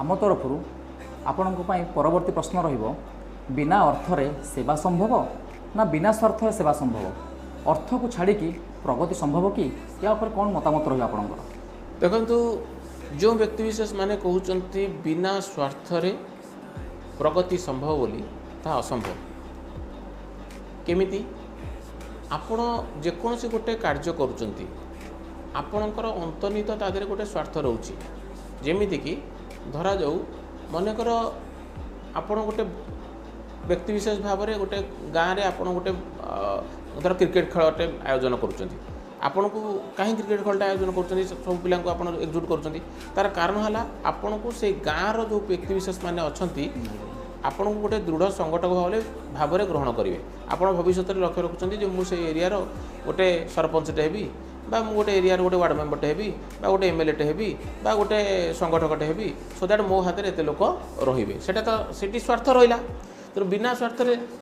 आम तरफ आपण परवर्ती प्रश्न बिना अर्थरे सेवा संभव ना बिना स्वार्थ सेवा संभव अर्थ को छाड़ी प्रगति संभव कि या कौन मतामत रही आपंकर देखु जो व्यक्तिविशेष माने कहते बिना स्वार्थ प्रगति संभव बोली ता असंभव केमिति आपण जेकोसी गोटे कार्य करुँच आपणकर अंतर्निहित ता देहरे गोटे स्वार्थ रोचे जेमिति कि धरा जाऊ मनकर आपण गोटे व्यक्तिविशेष भाव में गोटे गाँव में आपड़ गोटे धर क्रिकेट खेलटे आयोजन करुँच आपन को कहीं क्रिकेट खेलटा आयोजन कर सब पिला एकजुट कर तार कारण है आपन को से गाँव रो व्यक्तिविशेष मैंने अच्छा आपन को गोटे दृढ़ संगठक भाव में ग्रहण करेंगे आप भविष्य में लक्ष्य रखुच्च मुझे एरिया गोटे सरपंचटे हेबी बा गोटे एरिया गोटे वार्ड मेम्बरटे हेबी बा गोटे एमएलए हेबी बा गोटे संगठकटे हेबी सो दैट मो हाथ में एत लोक रे तो स्वार्थ रहा तो बिना स्वार्थ